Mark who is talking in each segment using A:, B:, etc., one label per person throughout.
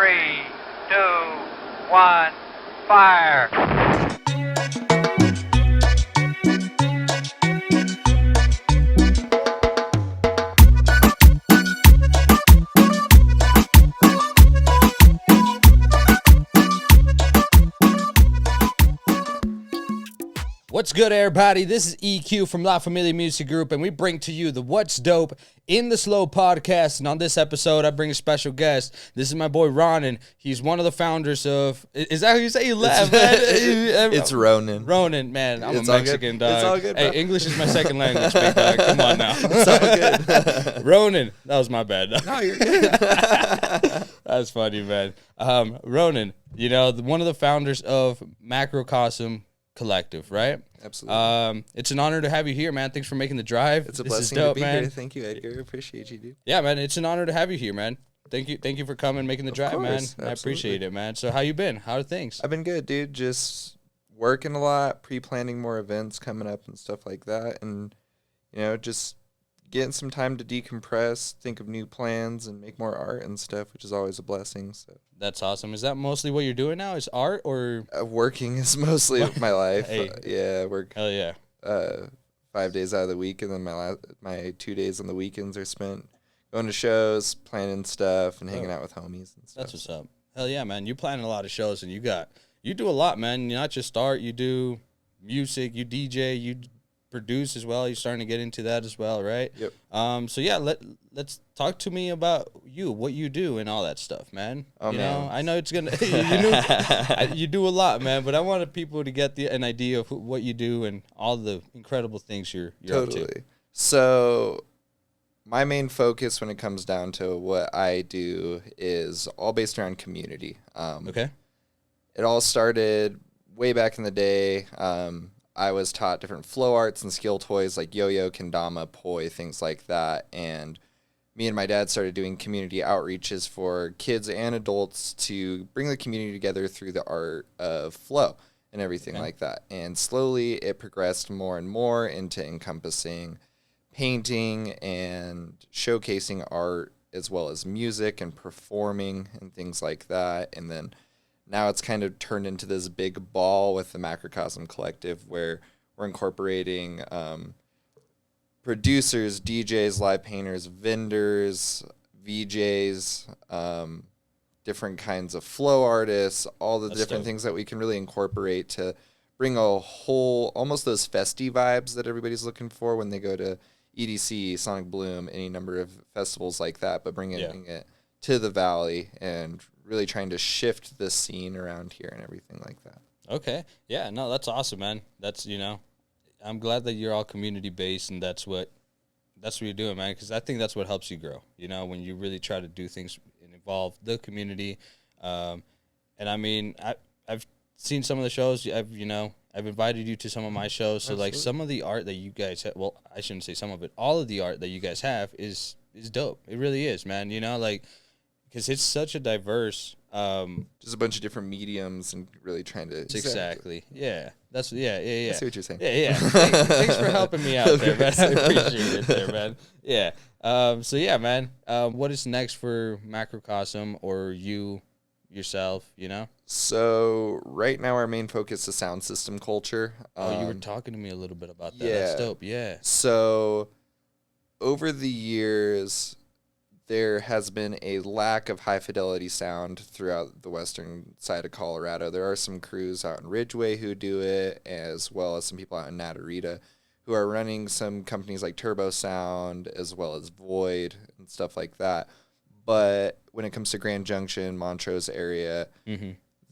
A: 3, 2, 1, fire!
B: What's good, everybody? This is EQ from La Familia Music Group, and we bring to you the What's Dope in the Slow podcast. And on this episode, I bring a special guest. This is my boy Ronin. He's one of the founders of. Is that how you say you laugh, man?
C: It's Ronin.
B: Ronin, man. I'm
C: It's
B: a
C: all
B: Mexican
C: good.
B: dog.
C: It's all good, bro.
B: Hey, English is my second language, big dog. Come on now.
C: It's all good.
B: Ronin. That was my bad.
C: No, you're good.
B: That's funny, man. Ronin, you know, one of the founders of Macrocosm Collective, right?
C: Absolutely.
B: It's an honor to have you here, man. Thanks for making the drive.
C: It's a
B: This
C: blessing
B: is dope,
C: to be
B: man.
C: here. Thank you, Edgar. Appreciate you, dude.
B: Yeah, man. It's an honor to have you here, man. Thank you for coming, making the drive, man.
C: course,
B: I appreciate it, man. So how you been? How are things?
C: I've been good, dude. Just working a lot, pre-planning more events coming up and stuff like that, and just getting some time to decompress, think of new plans, and make more art and stuff, which is always a blessing. So
B: That's awesome. Is that mostly what you're doing now? Is art or?
C: working is mostly my life.
B: Hey.
C: Yeah, work
B: Hell yeah.
C: 5 days out of the week, and then my 2 days on the weekends are spent going to shows, planning stuff, and hanging out with homies and stuff.
B: That's what's up. Hell yeah, man. You planning a lot of shows, and you do a lot, man. You not just art. You do music. You DJ. You produce as well. You're starting to get into that as well, right?
C: Yep.
B: So yeah, let's talk to me about you, what you do, and all that stuff, man.
C: Oh,
B: you
C: man.
B: know, I know it's gonna you do a lot, man, but I wanted people to get an idea of what you do and all the incredible things you're up to.
C: Totally. So my main focus when it comes down to what I do is all based around community.
B: Okay.
C: It all started way back in the day. I was taught different flow arts and skill toys like yo-yo, kendama, poi, things like that. And me and my dad started doing community outreaches for kids and adults to bring the community together through the art of flow and everything like that. And slowly it progressed more and more into encompassing painting and showcasing art as well as music and performing and things like that. And then now it's kind of turned into this big ball with the Macrocosm Collective where we're incorporating producers, DJs, live painters, vendors, VJs, different kinds of flow artists, all the different things that we can really incorporate to bring a whole, almost those festy vibes that everybody's looking for when they go to EDC, Sonic Bloom, any number of festivals like that, but bringing it to the Valley and really trying to shift the scene around here and everything like that.
B: Okay. Yeah, no, that's awesome, man. That's, I'm glad that you're all community based and that's what you're doing, man, because I think that's what helps you grow, when you really try to do things and involve the community. And I mean, I've seen some of the shows. I've invited you to some of my shows. So like some of the art that you guys have, well, I shouldn't say some of it, all of the art that you guys have is dope. It really is, man. Because it's such a diverse,
C: just a bunch of different mediums and really trying to
B: exactly. Yeah. I see
C: what you're saying.
B: Yeah. Thanks for helping me out there, man. I appreciate it there, man. Yeah. So yeah, man. What is next for Macrocosm or you yourself,
C: So right now our main focus is sound system culture.
B: You were talking to me a little bit about that.
C: Yeah.
B: That's dope. Yeah.
C: So over the years, there has been a lack of high-fidelity sound throughout the western side of Colorado. There are some crews out in Ridgeway who do it, as well as some people out in Natarita who are running some companies like Turbo Sound, as well as Void and stuff like that. But when it comes to Grand Junction, Montrose area,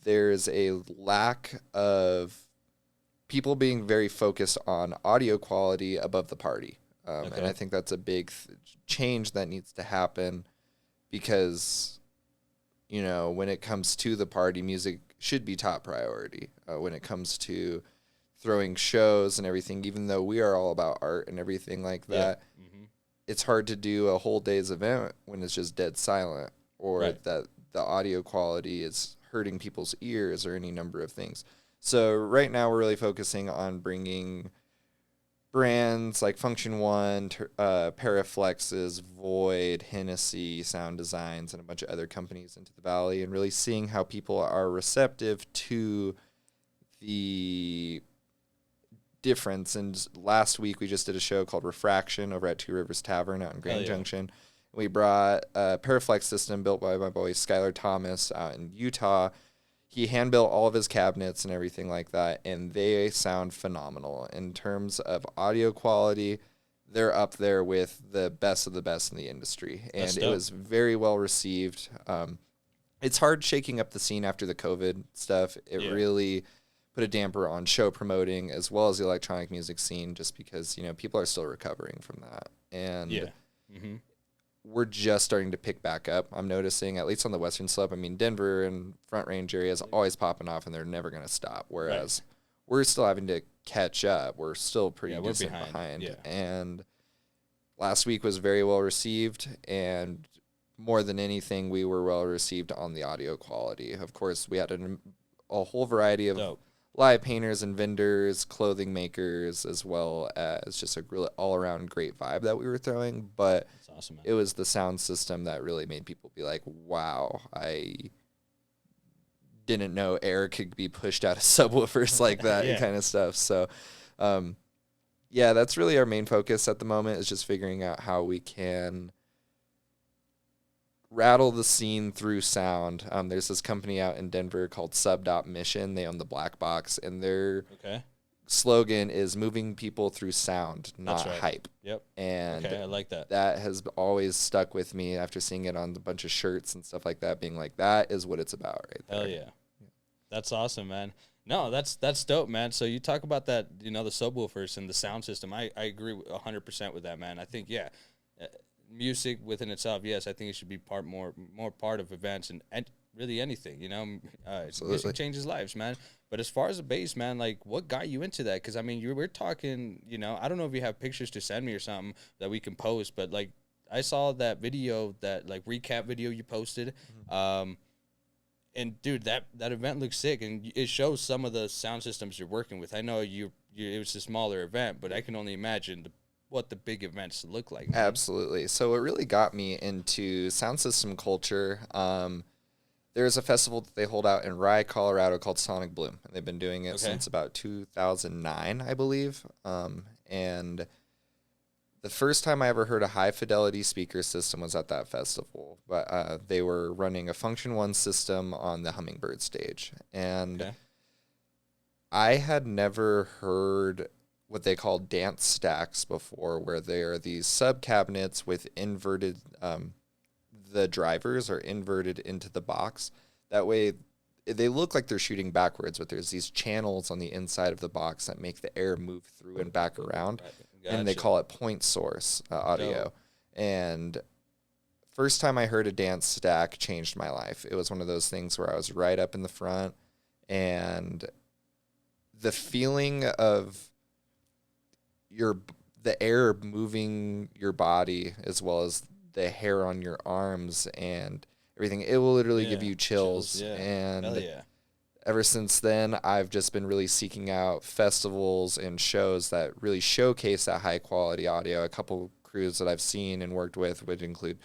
C: there's a lack of people being very focused on audio quality above the party. And I think that's a big change that needs to happen because, when it comes to the party, music should be top priority. When it comes to throwing shows and everything, even though we are all about art and everything like that, it's hard to do a whole day's event when it's just dead silent or that the audio quality is hurting people's ears or any number of things. So right now we're really focusing on bringing brands like Function One, Paraflexes, Void, Hennessy, Sound Designs, and a bunch of other companies into the Valley, and really seeing how people are receptive to the difference. And last week we just did a show called Refraction over at Two Rivers Tavern out in Grand Junction. We brought a Paraflex system built by my boy Skylar Thomas out in Utah. He hand built all of his cabinets and everything like that, and they sound phenomenal in terms of audio quality. They're up there with the best of the best in the industry, and it was very well received. It's hard shaking up the scene after the COVID stuff. It really put a damper on show promoting as well as the electronic music scene, just because, you know, people are still recovering from that. And we're just starting to pick back up. I'm noticing, at least on the Western Slope. I mean, Denver and Front Range areas always popping off, and they're never going to stop. Whereas we're still having to catch up. We're still pretty decent behind. Yeah. And last week was very well received, and more than anything, we were well received on the audio quality. Of course, we had a whole variety of live painters and vendors, clothing makers, as well as just a really all-around great vibe that we were throwing. But that's awesome, man. It was the sound system that really made people be like, wow, I didn't know air could be pushed out of subwoofers like that kind of stuff. So, that's really our main focus at the moment, is just figuring out how we can rattle the scene through sound. There's this company out in Denver called Mission. They own the Black Box, and their slogan is moving people through sound, not hype. Yep. And
B: I like that.
C: That has always stuck with me after seeing it on a bunch of shirts and stuff like that, being like, that is what it's about right there.
B: Hell yeah. That's awesome, man. No, that's dope, man. So you talk about that, you know, the subwoofers and the sound system. I agree 100% with that, man. I think, music within itself, yes, I think it should be more part of events and really anything, you know. Music changes lives, man. But as far as the bass, man, like, what got you into that? Because, I mean, we're talking, you know, I don't know if you have pictures to send me or something that we can post, but, like, I saw that video, that, like, recap video you posted, and, dude, that event looks sick, and it shows some of the sound systems you're working with. I know it was a smaller event, but I can only imagine what the big events look like. Man.
C: Absolutely. So it really got me into sound system culture. There's a festival that they hold out in Rye, Colorado called Sonic Bloom. And they've been doing it since about 2009, I believe. And the first time I ever heard a high-fidelity speaker system was at that festival. But they were running a Function One system on the Hummingbird stage. And I had never heard what they call dance stacks before, where there are these sub cabinets with inverted, the drivers are inverted into the box. That way they look like they're shooting backwards, but there's these channels on the inside of the box that make the air move through and back around. Gotcha. And they call it point source audio. Dope. And first time I heard a dance stack changed my life. It was one of those things where I was right up in the front, and the feeling of the air moving your body, as well as the hair on your arms and everything, it will literally give you chills. And ever since then, I've just been really seeking out festivals and shows that really showcase that high quality audio. A couple crews that I've seen and worked with would include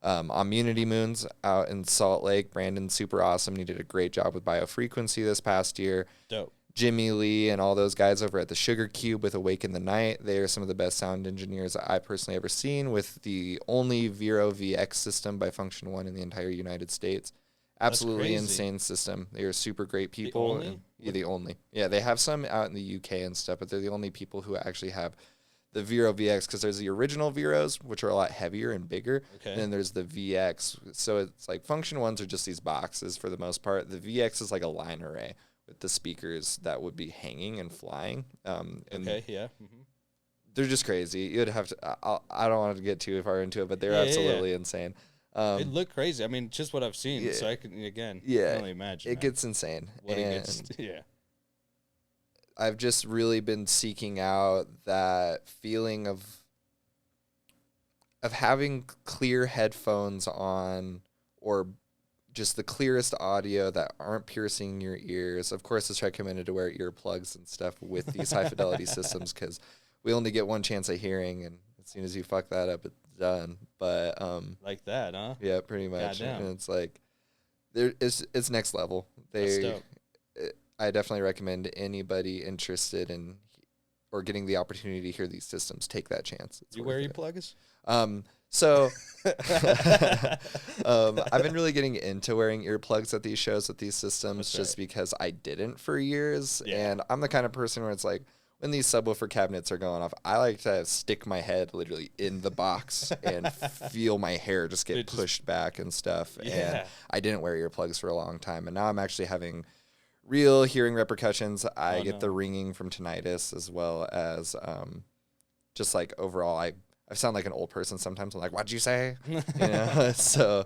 C: Immunity Moons out in Salt Lake. Brandon's super awesome. He did a great job with Biofrequency this past year.
B: Dope.
C: Jimmy Lee and all those guys over at the Sugar Cube with Awake in the Night. They are some of the best sound engineers that I personally ever seen, with the only Vero VX system by Function One in the entire United States. Absolutely insane system. They are super great people. The only. Yeah, they have some out in the UK and stuff, but they're the only people who actually have the Vero VX, because there's the original Veros, which are a lot heavier and bigger, and then there's the VX. So it's like Function Ones are just these boxes for the most part. The VX is like a line array with the speakers that would be hanging and flying. They're just crazy. You'd have to, I don't want to get too far into it, but they're absolutely insane.
B: They look crazy. I mean, just what I've seen. So I can only imagine.
C: It gets insane. I've just really been seeking out that feeling of having clear headphones on, or just the clearest audio that aren't piercing your ears. Of course, it's recommended to wear earplugs and stuff with these high fidelity systems, because we only get one chance of hearing, and as soon as you fuck that up, it's done. But
B: like that, huh?
C: yeah, pretty much.
B: Goddamn.
C: And it's like it's next level.
B: That's dope.
C: I definitely recommend anybody interested in or getting the opportunity to hear these systems take that chance.
B: You wear your plugs?
C: So I've been really getting into wearing earplugs at these shows with these systems just because I didn't for years.
B: Yeah.
C: And I'm the kind of person where it's like, when these subwoofer cabinets are going off, I like to stick my head literally in the box and feel my hair just get pushed back and stuff.
B: Yeah.
C: And I didn't wear earplugs for a long time. And now I'm actually having real hearing repercussions. I get the ringing from tinnitus, as well as just like overall, I sound like an old person sometimes. I'm like, what'd you say? You know? So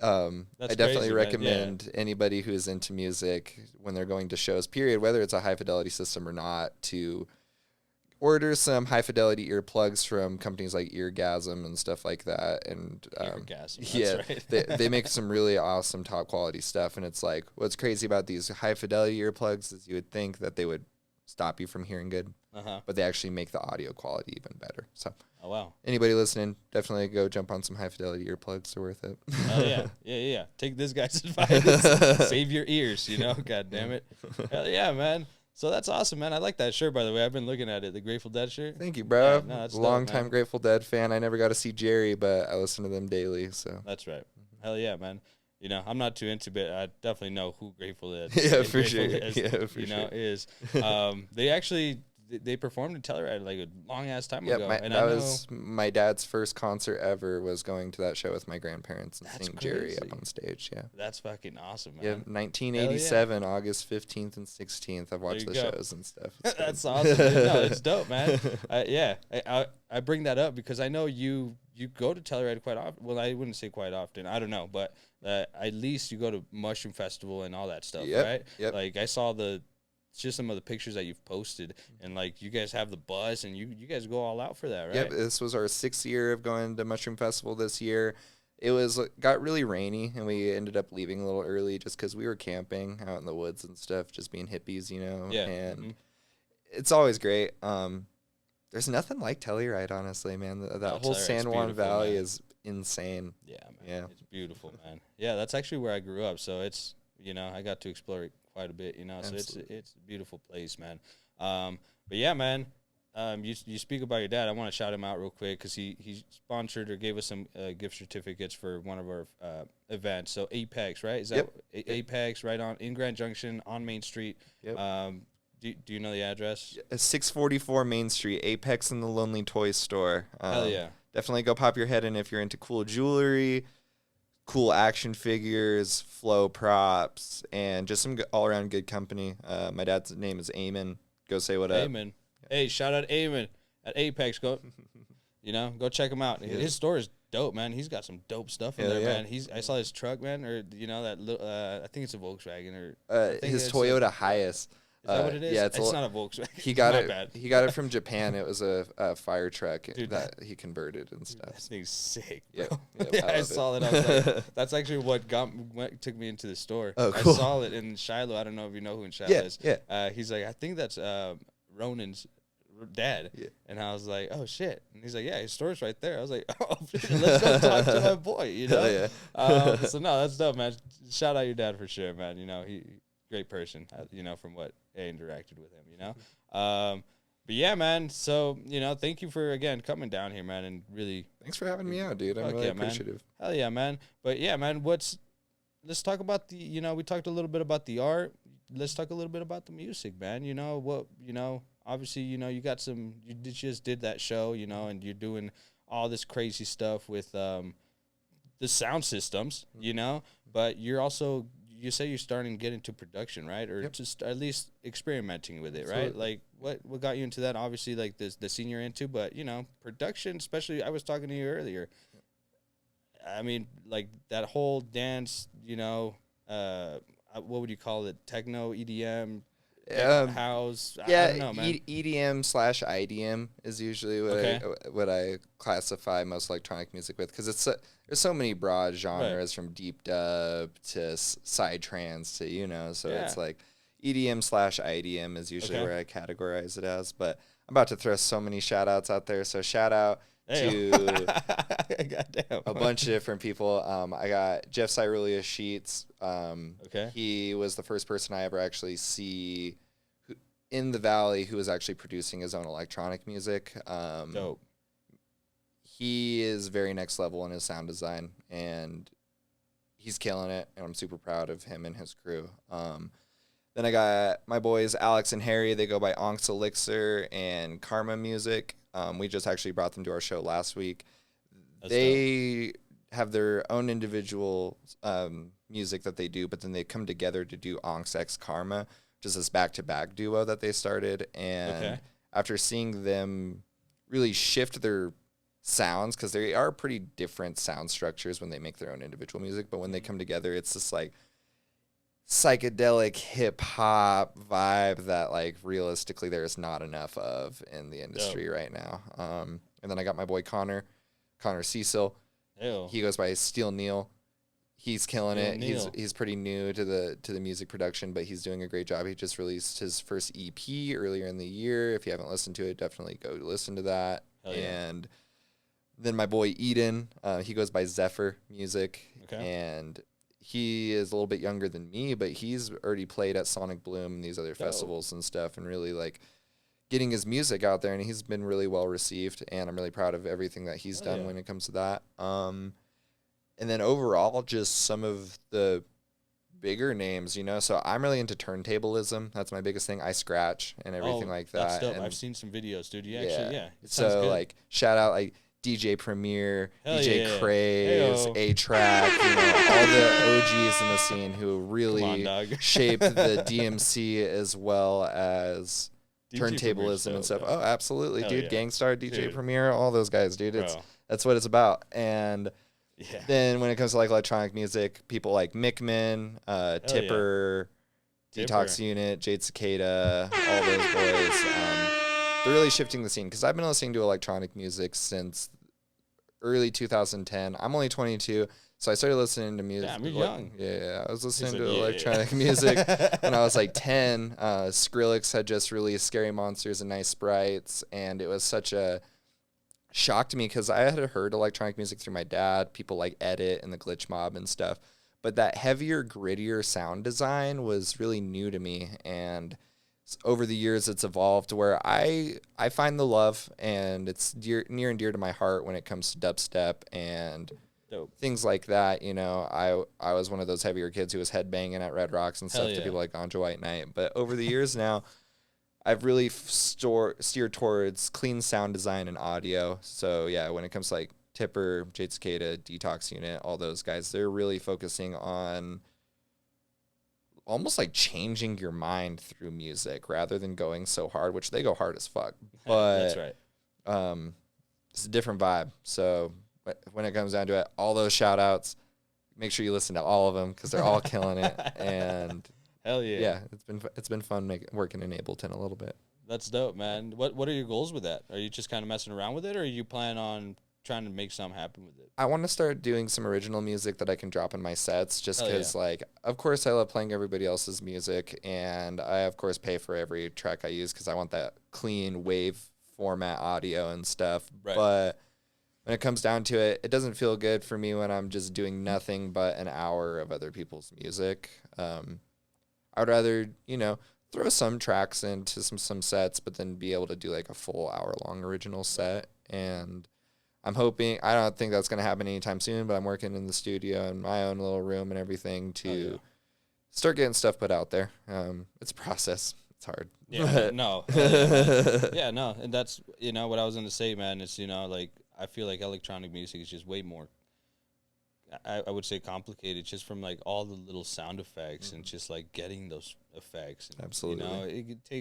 C: I definitely recommend anybody who is into music, when they're going to shows, period, whether it's a high fidelity system or not, to order some high fidelity earplugs from companies like Eargasm and stuff like that. And
B: right.
C: they make some really awesome top quality stuff. And it's like, what's crazy about these high fidelity earplugs is you would think that they would stop you from hearing good, but they actually make the audio quality even better. So
B: oh, wow.
C: Anybody listening, definitely go jump on some high fidelity earplugs. They're worth it.
B: Oh, yeah. Take this guy's advice. Save your ears, you know? God damn it. Hell yeah, man. So that's awesome, man. I like that shirt, by the way. I've been looking at it, the Grateful Dead shirt.
C: Thank you, bro.
B: Yeah, no, that's
C: Long-time
B: dope,
C: Grateful Dead fan. I never got to see Jerry, but I listen to them daily. So
B: that's right. Hell yeah, man. You know, I'm not too into it. I definitely know who Grateful Dead
C: yeah, for
B: Grateful
C: sure.
B: Is,
C: yeah, for
B: you
C: sure.
B: know, is. They actually... They performed in Telluride like a long ass time ago.
C: And that was my dad's first concert ever, was going to that show with my grandparents and seeing Jerry up on stage. Yeah,
B: that's fucking awesome, man.
C: Yeah, 1987, August 15th and 16th. I've watched the shows and stuff.
B: That's awesome. No, it's dope, man. I bring that up because I know you go to Telluride quite often. Well, I wouldn't say quite often. I don't know, but at least you go to Mushroom Festival and all that stuff, right?
C: Yep.
B: Like I saw just some of the pictures that you've posted, and like you guys have the buzz, and you guys go all out for that, right?
C: Yep, this was our 6th year of going to Mushroom Festival this year. It got really rainy, and we ended up leaving a little early just because we were camping out in the woods and stuff, just being hippies, you know.
B: Yeah.
C: And it's always great. There's nothing like Telluride, honestly, man. That whole San Juan Valley is insane.
B: Yeah, man. Yeah, it's beautiful, man. Yeah, that's actually where I grew up, so it's, you know, I got to explore it quite a bit, you know. Absolutely. So it's a beautiful place, man. But yeah, man, you speak about your dad. I want to shout him out real quick because he sponsored or gave us some gift certificates for one of our events. So Apex, right? Is that Apex, right on in Grand Junction on Main Street?
C: Yep.
B: Do you know the address?
C: 644 Main Street, Apex and the Lonely Toys Store.
B: Hell yeah.
C: Definitely go pop your head in if you're into cool jewelry, cool action figures, flow props, and just some all-around good company. My dad's name is Eamon. Go say what up.
B: Eamon. Hey, shout out Eamon at Apex. Go check him out. His store is dope, man. He's got some dope stuff in there, man. I saw his truck, man, or you know that I think it's a Volkswagen or
C: his Toyota Hiace.
B: Is that what it is?
C: Yeah,
B: it's not a Volkswagen.
C: He got it. He got it from Japan. It was a fire truck that he converted and stuff.
B: That thing's sick, bro.
C: Yeah,
B: I saw it. I was like, that's actually what took me into the store.
C: Oh, cool.
B: I saw it in Shiloh. I don't know if you know who in Shiloh is.
C: Yeah.
B: He's like, I think that's Ronin's dad.
C: Yeah.
B: And I was like, oh shit. And he's like, yeah, his store's right there. I was like, oh, let's go talk to my boy. You know. So no, that's dope, man. Shout out your dad for sure, man. You know, he great person. You know, from what I interacted with him. You know. But yeah, man. So, you know, thank you for, again, coming down here, man, and really.
C: Thanks for having me out, dude. I'm really appreciative.
B: Man. Hell yeah, man. But yeah, man, let's talk about we talked a little bit about the art. Let's talk a little bit about the music, man. You know, obviously, you know, you just did that show, you know, and you're doing all this crazy stuff with the sound systems, you know, but you say you're starting to get into production, right? Or just at least experimenting with it,
C: Absolutely.
B: right? Like what got you into that? Obviously, like the scene you're into, but you know, production, especially. I was talking to you earlier. I mean, like that whole dance, you know, what would you call it? Techno, EDM, house.
C: Yeah,
B: I don't know, man.
C: EDM/IDM is usually what I classify most electronic music with, because there's so many broad genres, from deep dub to psytrance to, you know, so it's like EDM/IDM is usually where I categorize it as. But about to throw so many shout outs out there. So shout out to
B: Goddamn.
C: a bunch of different people. I got Jeff Cyrulia Sheets.
B: Okay.
C: He was the first person I ever actually see in the Valley who was actually producing his own electronic music.
B: Dope.
C: He is very next level in his sound design, and he's killing it, and I'm super proud of him and his crew. Then I got my boys Alex and Harry. They go by Onks Elixir and Karma Music. We just actually brought them to our show last week. They have their own individual music that they do, but then they come together to do Onks X Karma, which is this back-to-back duo that they started. And after seeing them really shift their sounds, because they are pretty different sound structures when they make their own individual music, but when they come together, it's this like psychedelic hip hop vibe that like realistically there's not enough of in the industry right now. And then I got my boy Connor Cecil.
B: Ew.
C: He goes by Steel Neil. He's killing
B: Steel
C: it.
B: Neil.
C: He's pretty new to the music production, but he's doing a great job. He just released his first EP earlier in the year. If you haven't listened to it, definitely go listen to that.
B: Hell yeah.
C: And then my boy Eden, he goes by Zephyr Music, and he is a little bit younger than me, but he's already played at Sonic Bloom and these other festivals and stuff, and really like getting his music out there, and he's been really well received, and I'm really proud of everything that he's done when it comes to that. And then overall, just some of the bigger names, you know, so I'm really into turntablism. That's my biggest thing. I scratch and everything like that.
B: That's dope.
C: And
B: I've seen some videos, dude. You actually, It
C: so
B: sounds good.
C: like shout out like DJ Premier,
B: Hell
C: DJ
B: yeah.
C: Craze,
B: Heyo.
C: A-Track, you know, all the OGs in the scene who really
B: Come on, dog.
C: shaped the DMC as well as
B: DJ
C: turntablism
B: Premier's
C: and stuff.
B: dope,
C: Oh, absolutely,
B: Hell
C: dude.
B: yeah.
C: Gangstar, DJ
B: Dude.
C: Premier, all those guys, dude.
B: Bro.
C: That's what it's about. And
B: Yeah.
C: then when it comes to like electronic music, people like Mickman, Tipper, Detox Unit, Jade Cicada, all those boys. They're really shifting the scene because I've been listening to electronic music since early 2010. I'm only 22, so I started listening to music.
B: Damn, you're young.
C: Yeah, I was listening
B: He's
C: to
B: like,
C: electronic music when I was like 10. Skrillex had just released Scary Monsters and Nice Sprites, and it was such a shock to me because I had heard electronic music through my dad, people like Edit and the Glitch Mob and stuff, but that heavier, grittier sound design was really new to me, and over the years it's evolved to where I find the love, and it's near and dear to my heart when it comes to dubstep and things like that. You know, I was one of those heavier kids who was headbanging at Red Rocks and stuff to people like Ganja White Knight, but over the years now I've really steered towards clean sound design and audio. So yeah, when it comes to like Tipper, Jade Cicada, Detox Unit, all those guys, they're really focusing on almost like changing your mind through music rather than going so hard, which they go hard as fuck. But
B: that's right.
C: It's a different vibe. So when it comes down to it, all those shout outs, make sure you listen to all of them because they're all killing it. And
B: hell yeah.
C: Yeah, it's been fun working in Ableton a little bit.
B: That's dope, man. What are your goals with that? Are you just kind of messing around with it, or are you planning on trying to make something happen with it?
C: I want to start doing some original music that I can drop in my sets just because, like, of course, I love playing everybody else's music, and I, of course, pay for every track I use because I want that clean wave format audio and stuff.
B: Right.
C: But when it comes down to it, it doesn't feel good for me when I'm just doing nothing but an hour of other people's music. I would rather, you know, throw some tracks into some sets, but then be able to do like a full hour-long original set. And I'm hoping, I don't think that's going to happen anytime soon, but I'm working in the studio in my own little room and everything to start getting stuff put out there. It's a process. It's hard.
B: Yeah, no. Yeah, no. And that's, you know, what I was going to say, man, is, you know, like, I feel like electronic music is just way more, I would say, complicated just from, like, all the little sound effects and just, like, getting those effects. And,
C: Absolutely.
B: You know,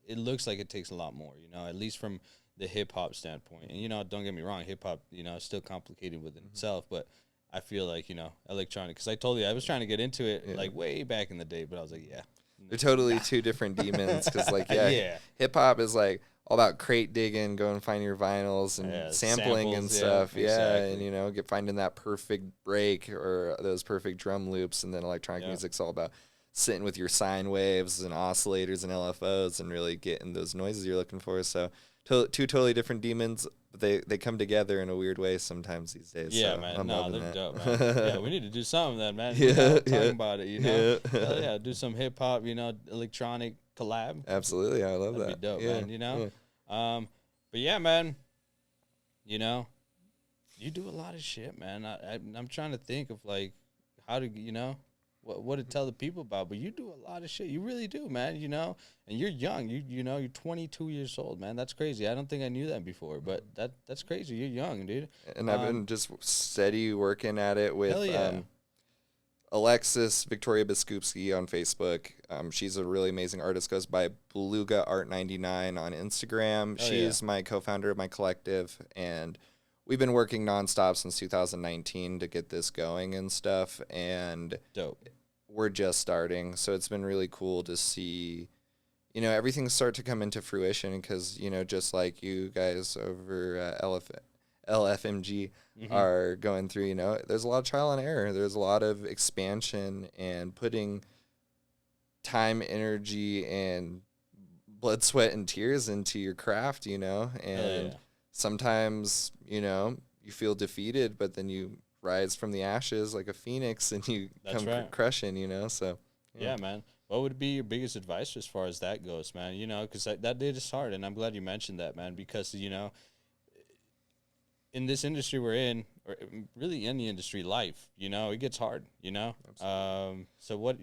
B: it looks like it takes a lot more, you know, at least from the hip-hop standpoint. And, you know, don't get me wrong, hip-hop, you know, is still complicated within itself, but I feel like, you know, electronic, because I told you I was trying to get into it, like, way back in the day, but I was like,
C: They're totally two different demons because, like, hip-hop is, like, all about crate digging, going and finding your vinyls and sampling and stuff.
B: Exactly.
C: And, you know, finding that perfect break or those perfect drum loops, and then electronic music's all about sitting with your sine waves and oscillators and LFOs and really getting those noises you're looking for. So two totally different demons, but they come together in a weird way sometimes these days.
B: Yeah,
C: so
B: man.
C: I'm
B: No,
C: loving
B: they're
C: that.
B: dope, man. Yeah, we need to do something then, man.
C: Yeah,
B: Talking about it,
C: Yeah.
B: Hell yeah, do some hip hop, electronic collab.
C: Absolutely, I love
B: That'd
C: that.
B: be dope,
C: Yeah,
B: man.
C: yeah.
B: But yeah, man. You do a lot of shit, man. I'm trying to think of like how to, what to tell the people about. But you do a lot of shit. You really do, man. And you're young. You're 22 years old, man. That's crazy. I don't think I knew that before, but that's crazy. You're young, dude.
C: And I've been just steady working at it with
B: Hell yeah.
C: Alexis Victoria Biskupski on Facebook. She's a really amazing artist. Goes by Beluga Art 99 on Instagram.
B: Hell
C: She's my co-founder of my collective, and we've been working nonstop since 2019 to get this going and stuff. And
B: Dope.
C: we're just starting, so it's been really cool to see, everything start to come into fruition. Because just like you guys over LFMG are going through, there's a lot of trial and error. There's a lot of expansion and putting time, energy, and blood, sweat, and tears into your craft, and sometimes, you feel defeated, but then you rise from the ashes like a phoenix and you crushing, so.
B: Yeah, man. What would be your biggest advice as far as that goes, man? Because that did start, and I'm glad you mentioned that, man, because, in this industry we're in, or really any industry, life, it gets hard, so what,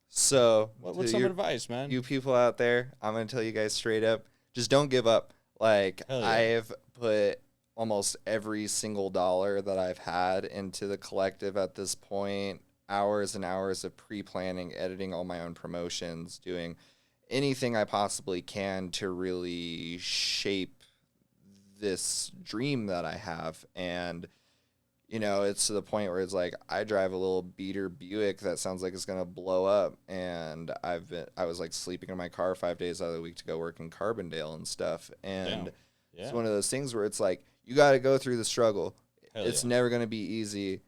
C: So
B: what's some advice, man?
C: You people out there, I'm going to tell you guys straight up, just don't give up. Like, I've put almost every single dollar that I've had into the collective at this point, hours and hours of pre-planning, editing all my own promotions, doing anything I possibly can to really shape this dream that I have. And it's to the point where it's like I drive a little beater Buick that sounds like it's gonna blow up, and I was like sleeping in my car 5 days out of the week to go work in Carbondale and stuff. And it's one of those things where it's like you got to go through the struggle. It's never gonna be easy,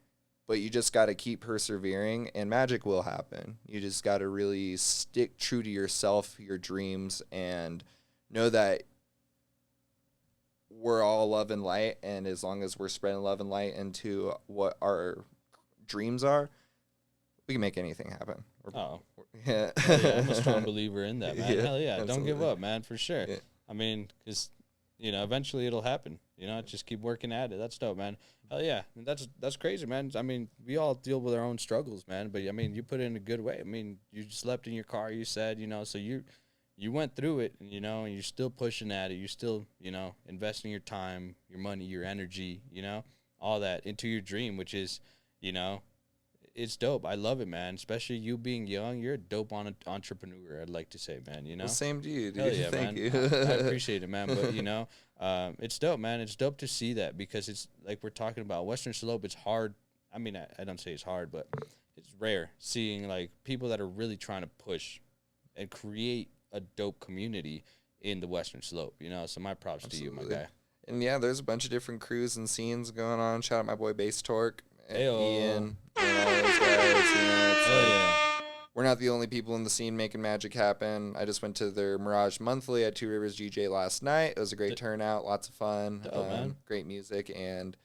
C: but you just got to keep persevering, and magic will happen. You just got to really stick true to yourself, your dreams, and know that we're all love and light, and as long as we're spreading love and light into what our dreams are, we can make anything happen.
B: Yeah. I'm a strong believer in that, man. Hell yeah. Absolutely. Don't give up, man, for sure. Yeah. I mean, because, eventually it'll happen. Just keep working at it. That's dope, man. Hell yeah. That's crazy, man. I mean, we all deal with our own struggles, man. But, I mean, you put it in a good way. I mean, you slept in your car, you said, so you went through it, and you're still pushing at it. You're still, investing your time, your money, your energy, all that into your dream, which is, it's dope. I love it, man. Especially you being young. You're a dope entrepreneur, I'd like to say, man,
C: Well, same to you, dude.
B: Hell yeah,
C: Thank
B: man.
C: you.
B: I appreciate it, man. But, it's dope, man. It's dope to see that, because it's like we're talking about Western Slope. It's hard. I mean, I don't say it's hard, but it's rare seeing, like, people that are really trying to push and create a dope community in the Western Slope, so my props
C: Absolutely.
B: to you, my guy.
C: And there's a bunch of different crews and scenes going on. Shout out my boy Bass Torque,
B: Ayo.
C: Ian, and all those guys. We're not the only people in the scene making magic happen. I just went to their Mirage Monthly at Two Rivers GJ last night. It was a great turnout, lots of fun,
B: man.
C: Great music. And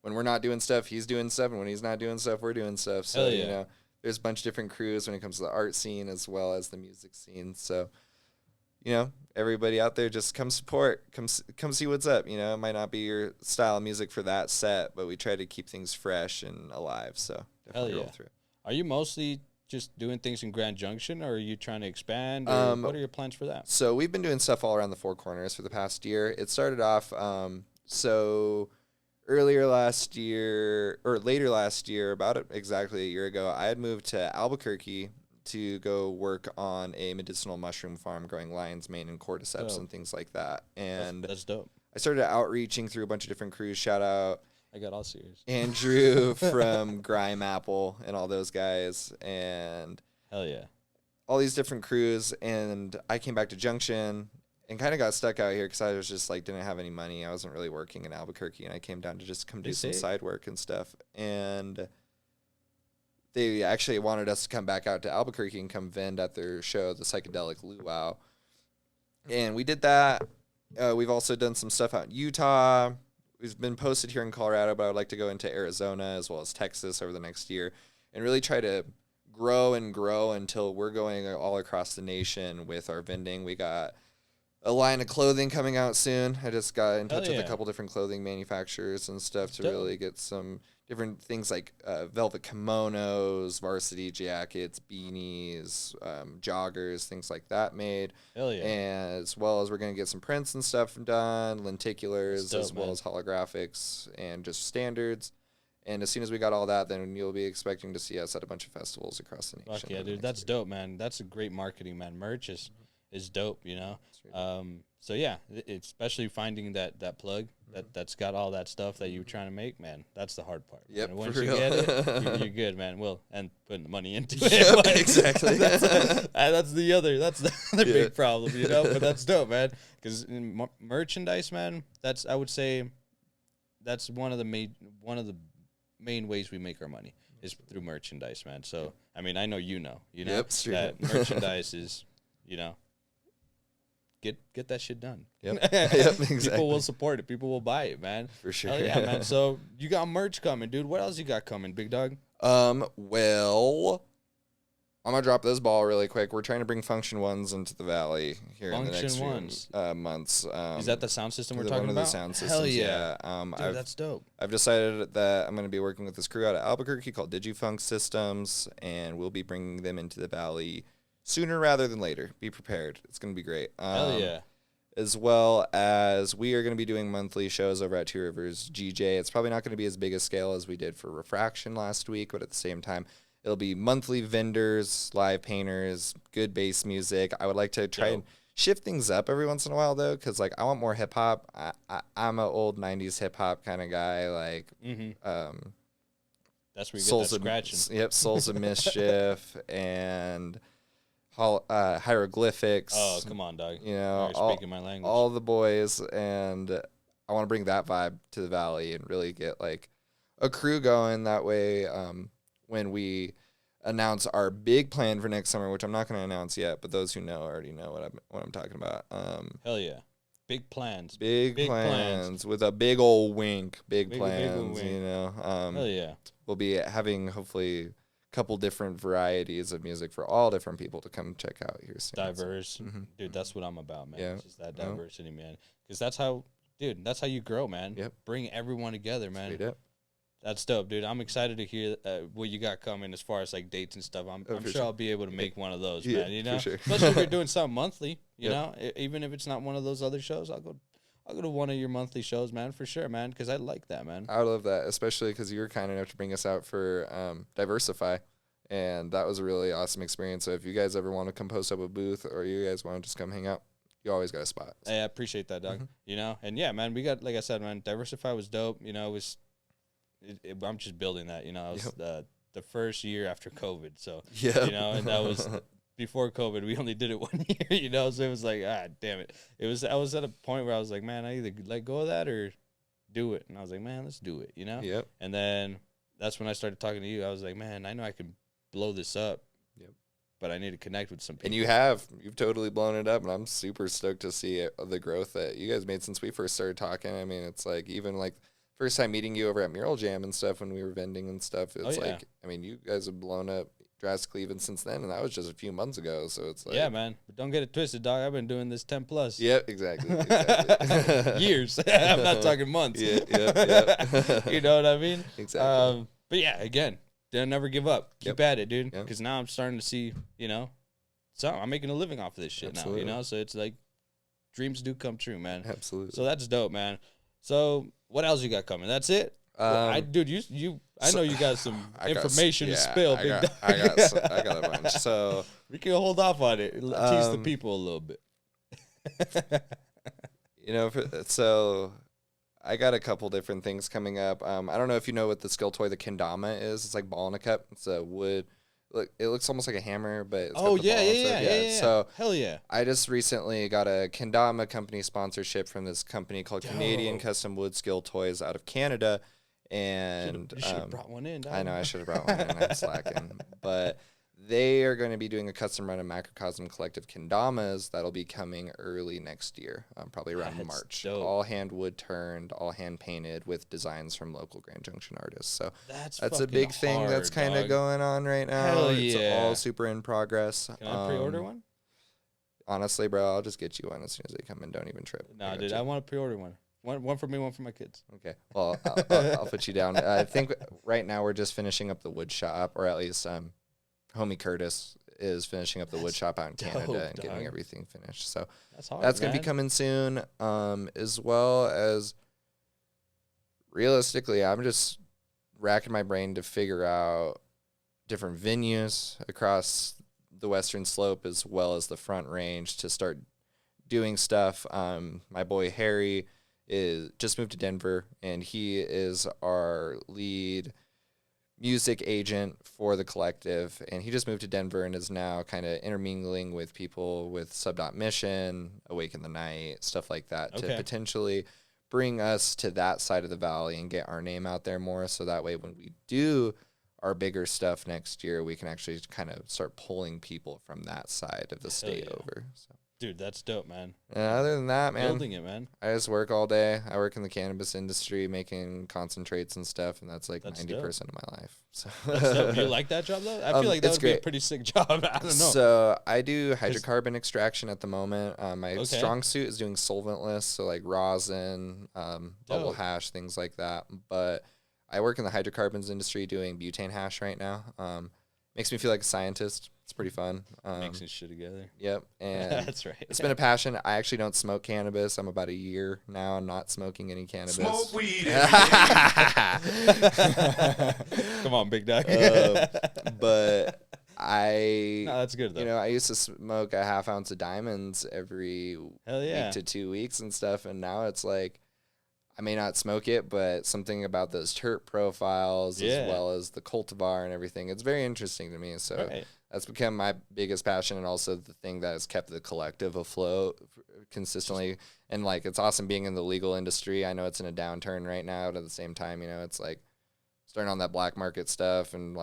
C: when we're not doing stuff, he's doing stuff, and when he's not doing stuff, we're doing stuff. So there's a bunch of different crews when it comes to the art scene as well as the music scene. So everybody out there, just come support, come see what's up. It might not be your style of music for that set, but we try to keep things fresh and alive. So definitely roll through.
B: Are you mostly just doing things in Grand Junction, or are you trying to expand? Or what are your plans for that?
C: So we've been doing stuff all around the Four Corners for the past year. It started off later last year, about exactly a year ago, I had moved to Albuquerque to go work on a medicinal mushroom farm growing lion's mane and cordyceps and things like that. And
B: that's dope.
C: I started outreaching through a bunch of different crews. Shout out
B: I got all serious.
C: Andrew from Grime Apple and all those guys, and
B: hell yeah,
C: all these different crews. And I came back to Junction and kind of got stuck out here because I was just like didn't have any money. I wasn't really working in Albuquerque, and I came down to just come do some side work and stuff. And they actually wanted us to come back out to Albuquerque and come vend at their show, the Psychedelic Luau. And we did that. We've also done some stuff out in Utah. We've been posted here in Colorado, but I would like to go into Arizona as well as Texas over the next year and really try to grow and grow until we're going all across the nation with our vending. We got a line of clothing coming out soon. I just got in touch with a couple different clothing manufacturers and stuff to really get some different things like velvet kimonos, varsity jackets, beanies, joggers, things like that made.
B: Hell yeah.
C: And as well as we're going to get some prints and stuff done, lenticulars, as well as holographics and just standards. And as soon as we got all that, then you'll be expecting to see us at a bunch of festivals across the nation.
B: Fuck yeah, dude. That's dope, man. That's a great marketing, man. Merch is dope, you know? So, yeah, especially finding that plug that's got all that stuff that you're trying to make, man. That's the hard part.
C: Yep,
B: and once
C: for
B: you
C: real.
B: get it, you're good, man. Well, and putting the money into it.
C: Yep,
B: But
C: exactly.
B: that's the other big problem, you know? But that's dope, man. Because merchandise, man, I would say that's one of the main ways we make our money is through merchandise, man. So, I mean, I know
C: Yep,
B: that merchandise is, get that shit done.
C: Yep, exactly.
B: People will support it. People will buy it, man.
C: For sure.
B: Hell yeah, man. So, you got merch coming, dude. What else you got coming, big dog?
C: Well, I'm going to drop this ball really quick. We're trying to bring Function Ones into the Valley here in the next few months.
B: Is that the sound system we're talking about?
C: One of the sound systems,
B: Hell yeah.
C: Dude,
B: that's dope.
C: I've decided that I'm going to be working with this crew out of Albuquerque called Digifunk Systems, and we'll be bringing them into the Valley sooner rather than later. Be prepared. It's going to be great.
B: Hell yeah.
C: As well as we are going to be doing monthly shows over at Two Rivers GJ. It's probably not going to be as big a scale as we did for Refraction last week, but at the same time, it'll be monthly vendors, live painters, good bass music. I would like to try and shift things up every once in a while, though, because, like, I want more hip-hop. I'm an old 90s hip-hop kind of guy. Like,
B: that's where you get that scratching.
C: Yep, Souls of Mischief and hieroglyphics.
B: Oh, come on, dog.
C: You know,
B: speaking my language.
C: all the boys, and I want to bring that vibe to the Valley and really get, like, a crew going. That way, when we announce our big plan for next summer, which I'm not going to announce yet, but those who know already know what I'm talking about.
B: Hell yeah. Big plans.
C: Big plans with a big old wink. Big plans,
B: wink.
C: you know.
B: Hell yeah.
C: We'll be having, hopefully, a couple different varieties of music for all different people to come check out here soon.
B: Diverse. Dude, that's what I'm about, man.
C: Yeah.
B: It's just that diversity, man. Because that's how you grow, man.
C: Yep.
B: Bring everyone together, man.
C: Straight up.
B: That's dope, dude. I'm excited to hear what you got coming as far as, like, dates and stuff. I'm sure I'll be able to make one of those, man, you know?
C: For sure.
B: Especially if you're doing something monthly, you know? Even if it's not one of those other shows, I'll go to one of your monthly shows, man, for sure, man, because I like that, man.
C: I love that, especially because you were kind enough to bring us out for Diversify, and that was a really awesome experience. So if you guys ever want to come post up a booth or you guys want to just come hang out, you always got a spot. So.
B: Hey, I appreciate that, dog. You know? And, yeah, man, we got, like I said, man, Diversify was dope. You know, I'm just building that, you know. It was the first year after COVID, so, you know, and that was before COVID. We only did it 1 year, you know, so it was like, damn it. I was at a point where I was like, man, I either let go of that or do it. And I was like, man, let's do it, you know?
C: Yep.
B: And then that's when I started talking to you. I was like, man, I know I can blow this up. Yep. But I need to connect with some people.
C: And you've totally blown it up, and I'm super stoked to see the growth that you guys made since we first started talking. I mean, it's like, even like first time meeting you over at Mural Jam and stuff when we were vending and stuff, it's like, I mean, you guys have blown up drastically even since then, and that was just a few months ago, so it's like...
B: Yeah, man. But don't get it twisted, dog. I've been doing this 10 plus.
C: Yep, exactly.
B: Years. I'm not talking months.
C: Yeah.
B: You know what I mean?
C: Exactly.
B: But yeah, again, don't never give up. Keep at it, dude. Because now I'm starting to see, you know, I'm making a living off of this shit now, you know? So it's like, dreams do come true, man.
C: Absolutely.
B: So that's dope, man. So what else you got coming? That's it? Dude, I know you got some information to spill, big dog.
C: I got a bunch. So
B: we can hold off on it. Tease the people a little bit.
C: You know, so I got a couple different things coming up. I don't know if you know what the skill toy, the Kendama, is. It's like ball in a cup. It's a wood. Look, it looks almost like a hammer, but it's got the ball
B: yeah.
C: So
B: hell yeah.
C: I just recently got a Kendama company sponsorship from this company called Canadian Custom Wood Skill Toys out of Canada. And
B: you should have brought one in.
C: I know I should have brought one in. I'm slacking. But they are going to be doing a custom run of Macrocosm Collective Kendamas that'll be coming early next year, probably around March.
B: Dope.
C: All hand wood turned, all hand painted with designs from local Grand Junction artists. So that's a big thing that's kind of going on right now.
B: Hell
C: it's
B: yeah.
C: all super in progress.
B: Can I pre-order one?
C: Honestly, bro, I'll just get you one as soon as they come in. Don't even trip.
B: No, dude, I want to pre-order one. One for me, one for my kids.
C: Okay. Well, I'll put you down. I think right now we're just finishing up the wood shop, or at least homie Curtis is finishing up the wood shop out in Canada and getting everything finished. So that's going to be coming soon, as well as realistically, I'm just racking my brain to figure out different venues across the Western Slope as well as the Front Range to start doing stuff. My boy Harry is just moved to Denver, and he is our lead music agent for the collective, and he just moved to Denver and is now kind of intermingling with people with Subdot Mission, Awake in the Night, stuff like that, to potentially bring us to that side of the valley and get our name out there more, so that way when we do our bigger stuff next year, we can actually kind of start pulling people from that side of the state over. So.
B: Dude, that's dope, man.
C: And other than that, man,
B: building it, man.
C: I just work all day. I work in the cannabis industry, making concentrates and stuff, and that's 90% of my life. So
B: do you like that job though? I feel like that would be a pretty sick job. I don't know.
C: So I do hydrocarbon extraction at the moment. My strong suit is doing solventless, so like rosin, bubble hash, things like that. But I work in the hydrocarbons industry doing butane hash right now. Makes me feel like a scientist. It's pretty fun.
B: Mixing shit together.
C: Yep. And
B: that's right.
C: It's been a passion. I actually don't smoke cannabis. I'm about a year now not smoking any cannabis.
D: Smoke weed.
B: Come on, big dog.
C: But
B: that's good though.
C: I used to smoke a half ounce of diamonds every week to 2 weeks and stuff, and now it's like I may not smoke it, but something about those terp profiles as well as the cultivar and everything, it's very interesting to me. So that's become my biggest passion, and also the thing that has kept the collective afloat consistently. And it's awesome being in the legal industry. I know it's in a downturn right now, but at the same time, it's like starting on that black market stuff and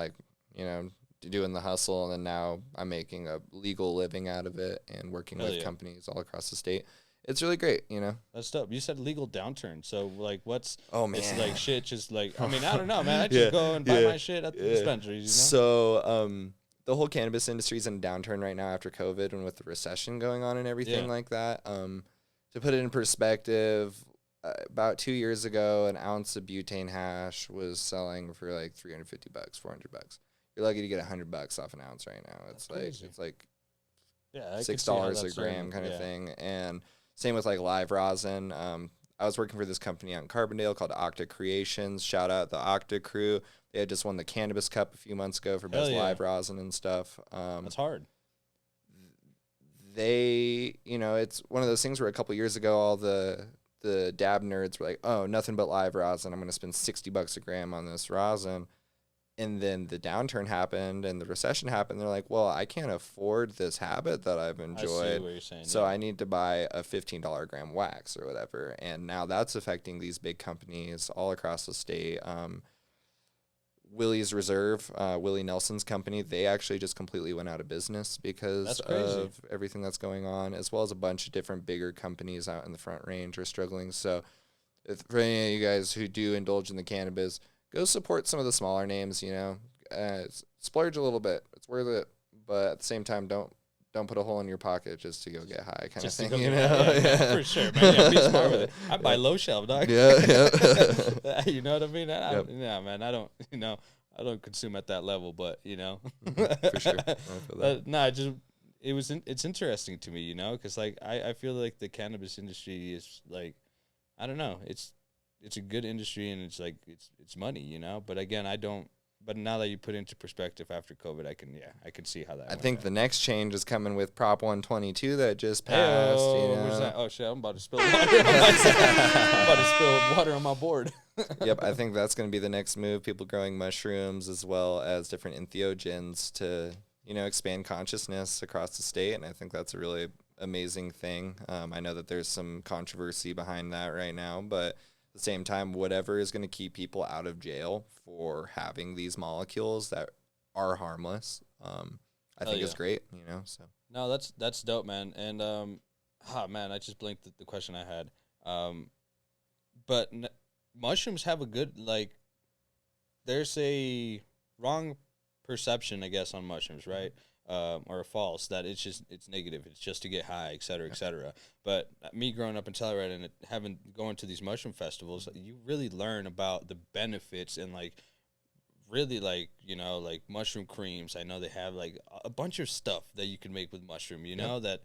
C: doing the hustle. And then now I'm making a legal living out of it and working with companies all across the state. It's really great, That's dope.
B: You said legal downturn. So, what's...
C: Oh, man.
B: It's like shit, just I don't know, man. I just go and buy my shit at the dispensaries,
C: So, the whole cannabis industry is in a downturn right now after COVID and with the recession going on and everything like that. To put it in perspective, about 2 years ago, an ounce of butane hash was selling for $350, $400. You're lucky to get $100 off an ounce right now. It's like $6 a gram kind of thing. And same with live rosin. I was working for this company out in Carbondale called Octa Creations. Shout out the Octa crew. They had just won the Cannabis Cup a few months ago for best live rosin and stuff.
B: That's hard.
C: It's one of those things where a couple years ago, all the dab nerds were like, oh, nothing but live rosin. I'm going to spend $60 a gram on this rosin. And then the downturn happened and the recession happened. They're like, well, I can't afford this habit that I've enjoyed.
B: I see what you're saying.
C: So I need to buy a $15 a gram wax or whatever. And now that's affecting these big companies all across the state. Willie's Reserve, Willie Nelson's company, they actually just completely went out of business because of everything that's going on, as well as a bunch of different bigger companies out in the Front Range are struggling. So for any of you guys who do indulge in the cannabis, go support some of the smaller names, splurge a little bit. It's worth it. But at the same time, don't put a hole in your pocket just to go get high kind of thing,
B: Yeah, for sure, man. Yeah, be smart with it. I buy low shelf, dog.
C: Yeah.
B: You know what I mean? Man, I don't consume at that level, but,
C: For sure.
B: It's interesting to me, because, I feel like the cannabis industry is, I don't know, it's a good industry and it's money, but again, but now that you put it into perspective after COVID, I can see how that
C: I think the next change is coming with Prop 122 that just passed.
B: Oh shit, I'm about to spill water on myself. I'm about to spill water on my board.
C: Yep, I think that's going to be the next move. People growing mushrooms as well as different entheogens to, expand consciousness across the state, and I think that's a really amazing thing. I know that there's some controversy behind that right now, but the same time, whatever is going to keep people out of jail for having these molecules that are harmless, I think is great, you know. So
B: no, that's dope, man. And man, I just blinked the question I had. But mushrooms have a good, like, there's a wrong perception, I guess, on mushrooms, right? Or false, that it's negative. It's just to get high, et cetera, et cetera. But me growing up in Telluride and going to these mushroom festivals, you really learn about the benefits and, like, really, like, you know, like mushroom creams. I know they have like a bunch of stuff that you can make with mushroom, you know, that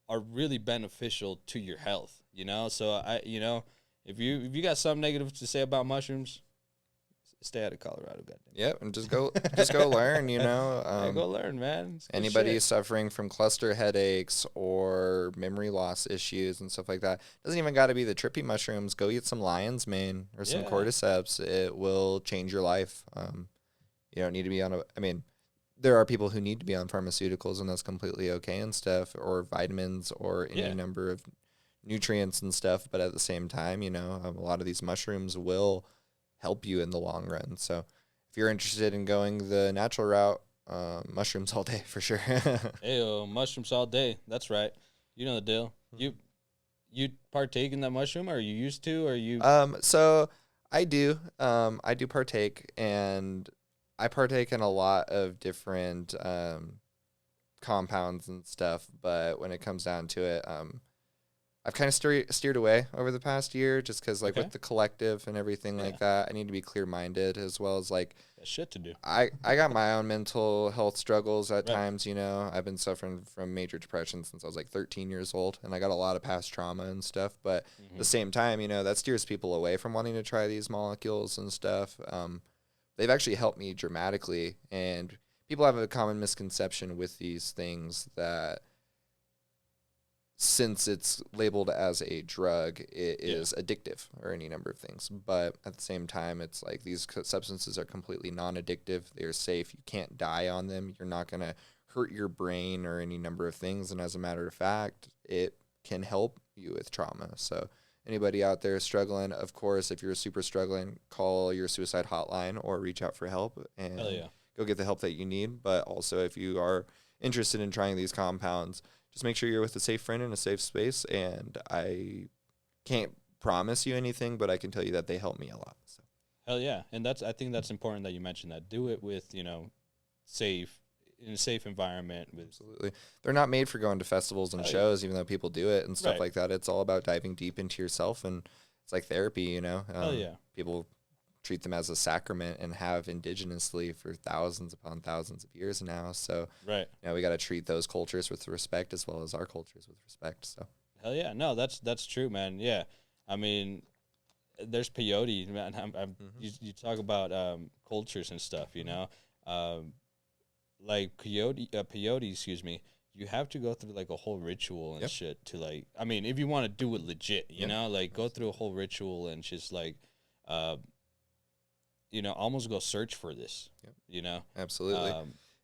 B: are really beneficial to your health, you know. So you know, if you got something negative to say about mushrooms, stay out of Colorado, goddamn.
C: Yep, and just go learn, you know.
B: Go learn, man.
C: Anybody suffering from cluster headaches or memory loss issues and stuff like that, doesn't even got to be the trippy mushrooms. Go eat some lion's mane or some cordyceps. It will change your life. You don't need to be on I mean, there are people who need to be on pharmaceuticals, and that's completely okay and stuff, or vitamins or any number of nutrients and stuff. But at the same time, you know, a lot of these mushrooms will help you in the long run. So if you're interested in going the natural route, mushrooms all day for sure.
B: Hey, mushrooms all day. That's right. You know the deal. You partake in that mushroom, or you used to, or you?
C: So I do partake, and I partake in a lot of different compounds and stuff. But when it comes down to it, I've kind of steered away over the past year, just because, like, with the collective and everything like that, I need to be clear-minded, as well as, like,
B: that's shit to do.
C: I got my own mental health struggles at times, you know. I've been suffering from major depression since I was, like, 13 years old, and I got a lot of past trauma and stuff. But at the same time, you know, that steers people away from wanting to try these molecules and stuff. They've actually helped me dramatically, and people have a common misconception with these things that, since it's labeled as a drug, it is addictive or any number of things. But at the same time, it's like these substances are completely non-addictive. They're safe. You can't die on them. You're not going to hurt your brain or any number of things. And as a matter of fact, it can help you with trauma. So anybody out there struggling, of course, if you're super struggling, call your suicide hotline or reach out for help and go get the help that you need. But also, if you are interested in trying these compounds, just make sure you're with a safe friend in a safe space. And I can't promise you anything, but I can tell you that they help me a lot. So.
B: Hell yeah. And I think that's important that you mentioned that. Do it with, you know, in a safe environment.
C: Absolutely. They're not made for going to festivals and shows, even though people do it and stuff like that. It's all about diving deep into yourself, and it's like therapy, you know. People treat them as a sacrament and have indigenously for thousands upon thousands of years now. So, you know, we got to treat those cultures with respect as well as our cultures with respect. So,
B: hell yeah, no, that's true, man. Yeah, I mean, there's peyote, man. You talk about cultures and stuff, you know, like peyote, excuse me. You have to go through like a whole ritual and shit to, like, I mean, if you want to do it legit, you know, like go through a whole ritual and just like, you know, almost go search for this, you know?
C: Absolutely.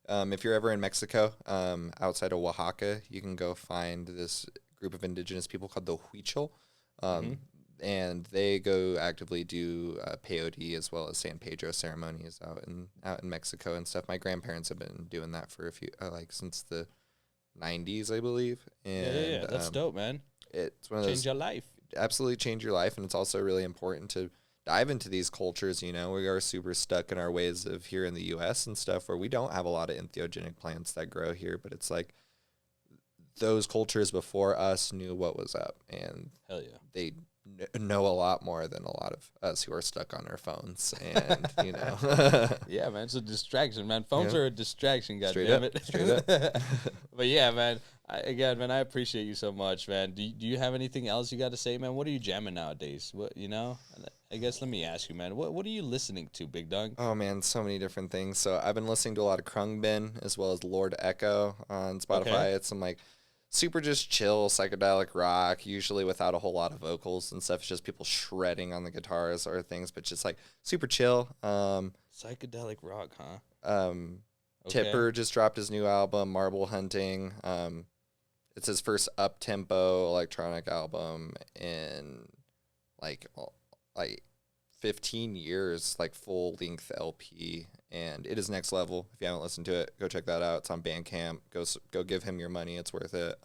C: If you're ever in Mexico, outside of Oaxaca, you can go find this group of indigenous people called the Huichol. And they go actively do peyote as well as San Pedro ceremonies out in Mexico and stuff. My grandparents have been doing that for a few, since the 90s, I believe. And,
B: that's dope, man.
C: It's one of those.
B: Change your life.
C: Absolutely change your life. And it's also really important to dive into these cultures. You know, we are super stuck in our ways of here in the U.S. and stuff, where we don't have a lot of entheogenic plants that grow here, but it's like those cultures before us knew what was up, and they know a lot more than a lot of us who are stuck on our phones. And you know,
B: yeah, man, it's a distraction, man. Phones are a distraction, goddammit.
C: Straight up.
B: But yeah, man, I appreciate you so much, man. Do you have anything else you got to say, man? What are you jamming nowadays? What, you know? I guess let me ask you, man. What are you listening to, Big Dog?
C: Oh man, so many different things. So I've been listening to a lot of Krungbin as well as Lord Echo on Spotify. It's some like super just chill psychedelic rock, usually without a whole lot of vocals and stuff. It's just people shredding on the guitars or things, but just like super chill.
B: Psychedelic rock, huh?
C: Tipper just dropped his new album, Marble Hunting. It's his first up-tempo electronic album in like like 15 years, like full length LP, and it is next level. If you haven't listened to it, go check that out. It's on Bandcamp. Go give him your money. It's worth it.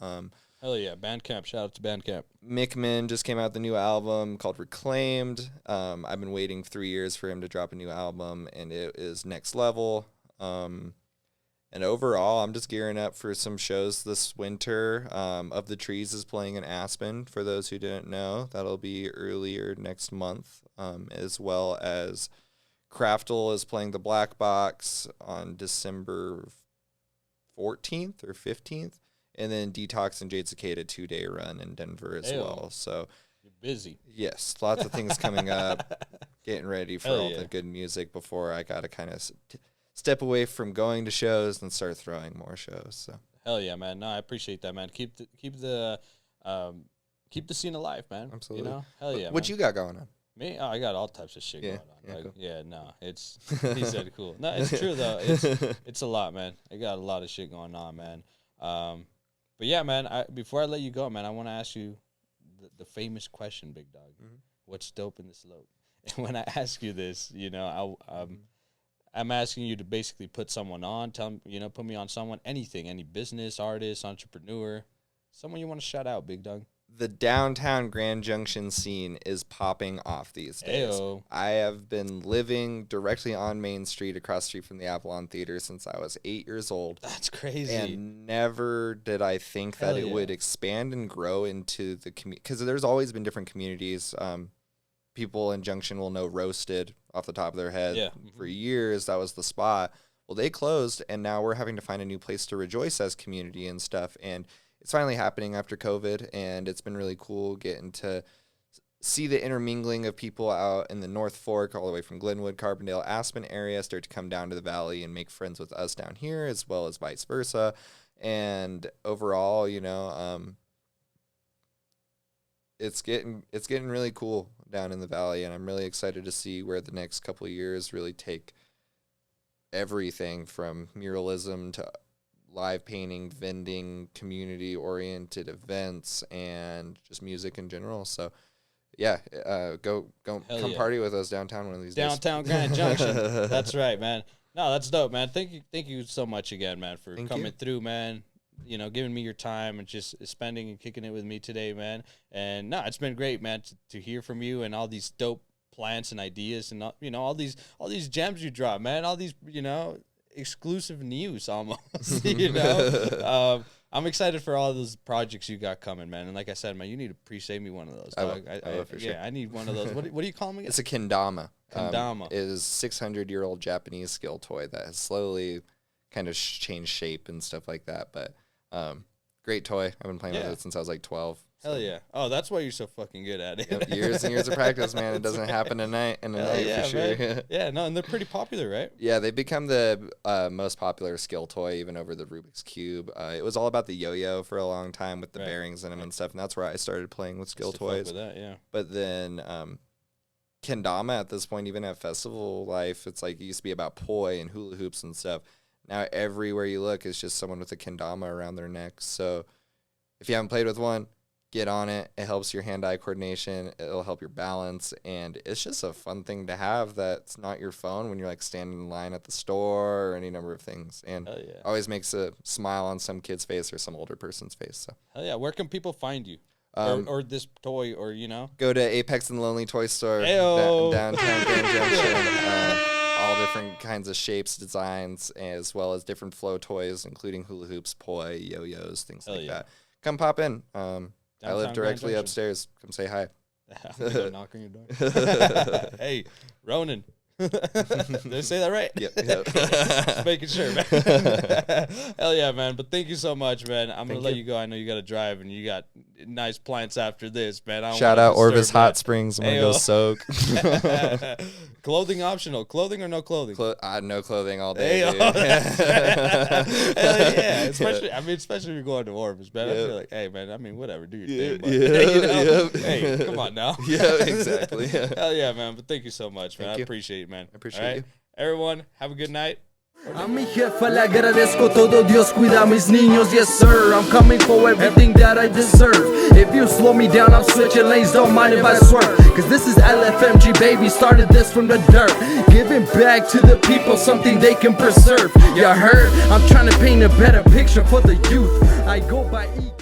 B: Hell yeah, Bandcamp. Shout out to Bandcamp.
C: Mickman just came out with a new album called Reclaimed. I've been waiting 3 years for him to drop a new album, and it is next level. And overall, I'm just gearing up for some shows this winter. Of the Trees is playing in Aspen, for those who didn't know. That'll be earlier next month, as well as Craftle is playing the Black Box on December 14th or 15th. And then Detox and Jade Cicada 2-day run in Denver as well. So
B: you're busy.
C: Yes, lots of things coming up. Getting ready for all
B: yeah.
C: the good music before I got to kind of step away from going to shows and start throwing more shows. So
B: hell yeah, man. No, I appreciate that, man. Keep the scene alive, man.
C: Absolutely.
B: You know, hell yeah.
C: What
B: man.
C: you got going on?
B: Me? Oh, I got all types of shit
C: Yeah,
B: going on.
C: yeah,
B: Like,
C: cool.
B: yeah, no, it's he said cool. No, it's true though. It's a lot, man. I got a lot of shit going on, man. But yeah, man. Before I let you go, man, I want to ask you the famous question, big dog.
C: Mhm.
B: What's dope in the slope? And when I ask you this, you know, I'm asking you to basically put someone on. Put me on someone, anything, any business, artist, entrepreneur, someone you want to shout out, big dog.
C: The downtown Grand Junction scene is popping off these days.
B: Ayo.
C: I have been living directly on Main Street, across the street from the Avalon Theater, since I was 8 years old.
B: That's crazy.
C: And never did I think that
B: Hell
C: it
B: yeah.
C: would expand and grow into the community. Because there's always been different communities. People in Junction will know Roasted off the top of their head.
B: Yeah.
C: For years, that was the spot. Well, they closed, and now we're having to find a new place to rejoice as community and stuff. And it's finally happening after COVID, and it's been really cool getting to see the intermingling of people out in the North Fork, all the way from Glenwood, Carbondale, Aspen area, start to come down to the valley and make friends with us down here, as well as vice versa. And overall, you know, it's getting really cool down in the valley, and I'm really excited to see where the next couple of years really take everything from muralism to live painting, vending, community-oriented events, and just music in general. So, yeah, come
B: yeah.
C: party with us downtown one of these days.
B: Downtown Grand Junction. That's right, man. No, that's dope, man. Thank you so much again, man, for
C: Thank
B: coming
C: you.
B: through, man. You know, giving me your time and just spending and kicking it with me today, man. And no, it's been great, man, to hear from you and all these dope plans and ideas and all these gems you drop, man. All these exclusive news almost. I'm excited for all those projects you got coming, man. And like I said, man, you need to pre-save me one of those.
C: I will.
B: Dog.
C: I will for sure.
B: Yeah, I need one of those. What do you call them again?
C: It's a kendama.
B: Kendama.
C: It is 600-year-old Japanese skill toy that has slowly kind of changed shape and stuff like that. But great toy. I've been playing with it since I was like 12.
B: Hell yeah. Oh, that's why you're so fucking good at it.
C: Yep, years and years of practice, man. It doesn't happen in a night
B: yeah,
C: for sure.
B: man. Yeah, no, and they're pretty popular, right?
C: Yeah, they've become the most popular skill toy, even over the Rubik's Cube. It was all about the yo-yo for a long time with the
B: Right.
C: bearings in them and stuff, and that's where I started playing with skill
B: Used to fuck
C: toys.
B: with that, yeah.
C: But then Kendama at this point, even at festival life, it's like it used to be about poi and hula hoops and stuff. Now everywhere you look is just someone with a kendama around their neck. So if you haven't played with one, get on it. It helps your hand-eye coordination. It'll help your balance. And it's just a fun thing to have that's not your phone when you're like standing in line at the store or any number of things. And
B: Hell yeah.
C: always makes a smile on some kid's face or some older person's face. So
B: Hell yeah. Where can people find you? Or this toy or,
C: go to Apex and Lonely Toy Store
B: Ayo.
C: downtown Grand Junction. All different kinds of shapes, designs, as well as different flow toys, including hula hoops, poi, yo-yos, things
B: Hell
C: like
B: yeah.
C: that. Come pop in. I
B: Downtown
C: live
B: Grand
C: directly
B: Junction.
C: upstairs. Come say hi.
B: I'm gonna go knock on your door. Hey, Ronin. Did I say that right?
C: Yep.
B: Just making sure, man. Hell yeah, man. But thank you so much, man. I'm going to
C: Thank
B: let
C: you.
B: you go. I know you got to drive and you got nice plants after this, man. I don't
C: Shout
B: wanna
C: out Orvis
B: disturb
C: Hot
B: that.
C: Springs. I'm going to go
B: Ayo.
C: soak.
B: Clothing optional. Clothing or no clothing?
C: No clothing all day.
B: Hey,
C: dude.
B: oh, that's right. Hell yeah. Especially if you're going to Orvis, man. I
C: Yep.
B: feel like, hey, man, I mean, whatever. Do your
C: Yeah,
B: thing. But,
C: yeah,
B: Hey,
C: yep.
B: come on now.
C: Yeah, exactly.
B: Hell yeah, man. But thank you so much, man.
C: Thank
B: I
C: you.
B: appreciate it, man.
C: I appreciate
B: All right?
C: you.
B: Everyone, have a good night.
D: A mi jefa le agradezco todo, Dios cuida a mis niños, yes sir. I'm coming for everything that I deserve. If you slow me down, I'm switching lanes, don't mind if I swerve. Cause this is LFMG, baby, started this from the dirt. Giving back to the people, something they can preserve. You heard? I'm trying to paint a better picture for the youth. I go by E.